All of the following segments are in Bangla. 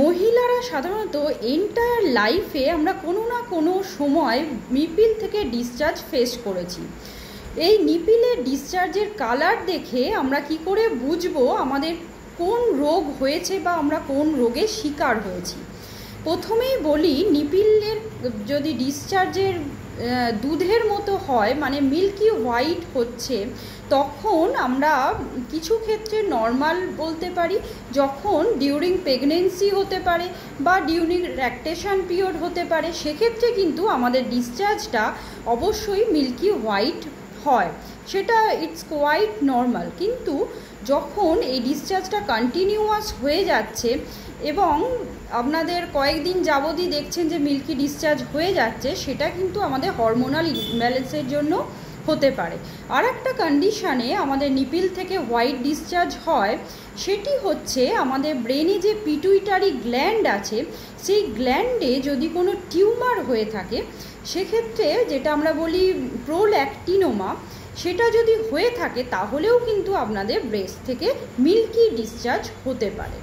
মহিলারা সাধারণত এন্টায়ার লাইফে আমরা কোনো না কোনো সময় নিপিল থেকে ডিসচার্জ ফেস করেছি। এই নিপিলের ডিসচার্জের কালার দেখে আমরা কি করে বুঝবো আমাদের কোন রোগ হয়েছে বা আমরা কোন রোগের শিকার হয়েছি। প্রথমেই বলি, নিপিলের যদি ডিসচার্জের দুধের মতো হয়, মানে মিল্কি হোয়াইট হচ্ছে, তখন আমরা কিছু ক্ষেত্রে নর্মাল বলতে পারি। যখন ডিউরিং প্রেগনেন্সি হতে পারে বা ডিউরিং ল্যাকটেশন পিরিয়ড হতে পারে, সেক্ষেত্রে কিন্তু আমাদের ডিসচার্জটা অবশ্যই মিল্কি হোয়াইট হয়, সেটা ইটস কোয়াইট নর্মাল। কিন্তু যখন এই ডিসচার্জটা কন্টিনিউয়াস হয়ে যাচ্ছে এবং আপনাদের কয়েকদিন যাবতই দেখছেন যে মিল্কি ডিসচার্জ হয়ে যাচ্ছে, সেটা কিন্তু আমাদের হরমোনাল ইমব্যালেন্সের জন্য হতে পারে। আর একটা কন্ডিশানে আমাদের নিপিল থেকে হোয়াইট ডিসচার্জ হয়, সেটি হচ্ছে আমাদের ব্রেনে যে পিটুইটারি গ্ল্যান্ড আছে, সেই গ্ল্যান্ডে যদি কোনো টিউমার হয়ে থাকে, সেক্ষেত্রে যেটা আমরা বলি প্রোল্যাক্টিনোমা, সেটা যদি হয়ে থাকে তাহলেও কিন্তু আপনাদের ব্রেস্ট থেকে মিল্কি ডিসচার্জ হতে পারে।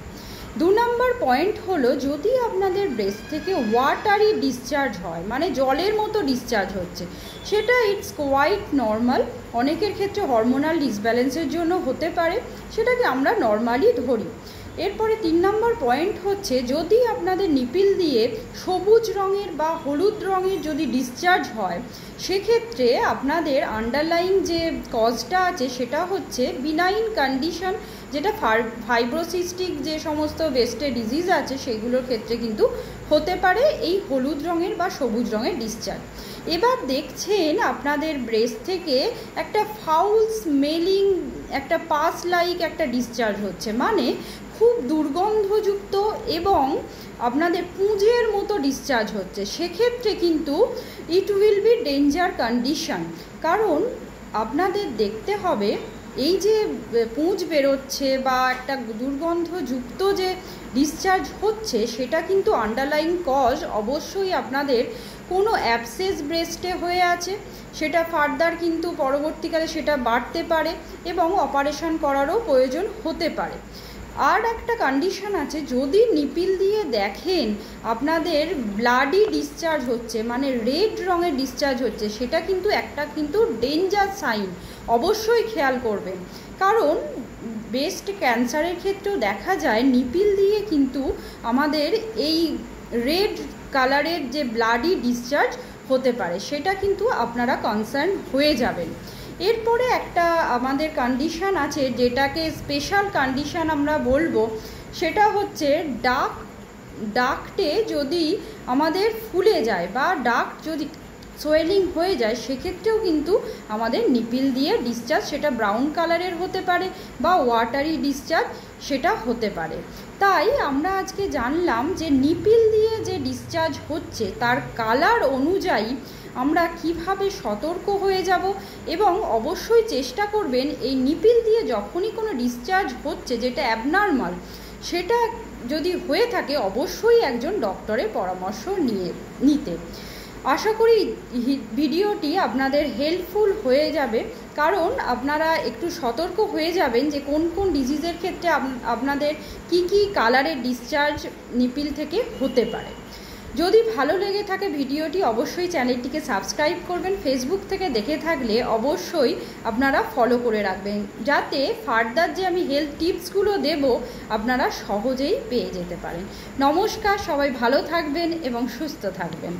2 নম্বর পয়েন্ট হলো, যদি আপনাদের ব্রেস্ট থেকে ওয়াটারি ডিসচার্জ হয়, মানে জলের মতো ডিসচার্জ হচ্ছে, সেটা ইটস কোয়াইট নর্মাল। অনেকের ক্ষেত্রে হরমোনাল ডিসব্যালেন্সের জন্য হতে পারে, সেটাকে আমরা নর্মালি ধরি। এরপরে 3 নম্বর পয়েন্ট হচ্ছে, যদি আপনাদের নিপিল দিয়ে সবুজ রঙের বা হলুদ রঙের যদি ডিসচার্জ হয়, সেক্ষেত্রে আপনাদের আন্ডারলাইং যে কজটা আছে সেটা হচ্ছে বিনাইন কন্ডিশন, যেটা ফাইব্রোসিস্টিক যে সমস্ত ব্রেস্টে ডিজিজ আছে সেগুলোর ক্ষেত্রে কিন্তু হতে পারে এই হলুদ রঙের বা সবুজ রঙের ডিসচার্জ। এবার দেখছেন আপনাদের ব্রেস্ট থেকে একটা ফাউল স্মেলিং, একটা পাস লাইক একটা ডিসচার্জ হচ্ছে, মানে খুব দুর্গন্ধযুক্ত এবং আপনাদের পুঁজের মতো ডিসচার্জ হচ্ছে, সেক্ষেত্রে কিন্তু it will be danger condition. কারণ আপনাদের দেখতে হবে এই যে পুঁজ বেরোচ্ছে বা একটা দুর্গন্ধযুক্ত যে ডিসচার্জ হচ্ছে, সেটা কিন্তু আন্ডারলাইং কজ অবশ্যই আপনাদের কোনো অ্যাবসেস ব্রেস্টে হয়ে আছে, সেটা ফার্দার কিন্তু পরবর্তীকালে সেটা বাড়তে পারে এবং অপারেশন করারও প্রয়োজন হতে পারে। আর একটা কন্ডিশন আছে, যদি নিপিল দিয়ে দেখেন আপনাদের ব্লাডি ডিসচার্জ হচ্ছে, মানে রেড রঙের ডিসচার্জ হচ্ছে, সেটা কিন্তু একটা ডেঞ্জার সাইন, অবশ্যই খেয়াল করবেন। কারণ ব্রেস্ট ক্যান্সারের ক্ষেত্রেও দেখা যায় নিপিল দিয়ে কিন্তু আমাদের এই রেড কালারের যে ব্লাডি ডিসচার্জ হতে পারে, সেটা কিন্তু আপনারা কনসার্ন হয়ে যাবেন। এরপরে একটা আমাদের কন্ডিশান আছে, যেটাকে স্পেশাল কন্ডিশান আমরা বলবো, সেটা হচ্ছে ডাক্টে যদি আমাদের ফুলে যায় বা ডাক্ট যদি সোয়েলিং হয়ে যায়, সেক্ষেত্রেও কিন্তু আমাদের নিপিল দিয়ে ডিসচার্জ, সেটা ব্রাউন কালারের হতে পারে বা ওয়াটারি ডিসচার্জ সেটা হতে পারে। তাই আমরা আজকে জানলাম যে নিপিল দিয়ে যে ডিসচার্জ হচ্ছে তার কালার অনুযায়ী আমরা কিভাবে সতর্ক হয়ে যাব, এবং অবশ্যই চেষ্টা করবেন এই নিপিল দিয়ে যখনই কোনো ডিসচার্জ হচ্ছে যেটা অ্যাবনর্মাল, সেটা যদি হয়ে থাকে অবশ্যই একজন ডক্টরের পরামর্শ নিতে। আশা করি ভিডিওটি আপনাদের হেল্পফুল হয়ে যাবে, কারণ আপনারা একটু সতর্ক হয়ে যাবেন যে কোন কোন ডিজিজের ক্ষেত্রে আপনাদের কি কালারের ডিসচার্জ নিপিল থেকে হতে পারে। যদি ভালো লেগে থাকে ভিডিওটি, অবশ্যই চ্যানেলটিকে সাবস্ক্রাইব করবেন। ফেসবুক থেকে দেখে থাকলে অবশ্যই আপনারা ফলো করে রাখবেন, যাতে ফার্দার যে আমি হেলথ টিপসগুলো দেব আপনারা সহজেই পেয়ে যেতে পারেন। নমস্কার, সবাই ভালো থাকবেন এবং সুস্থ থাকবেন।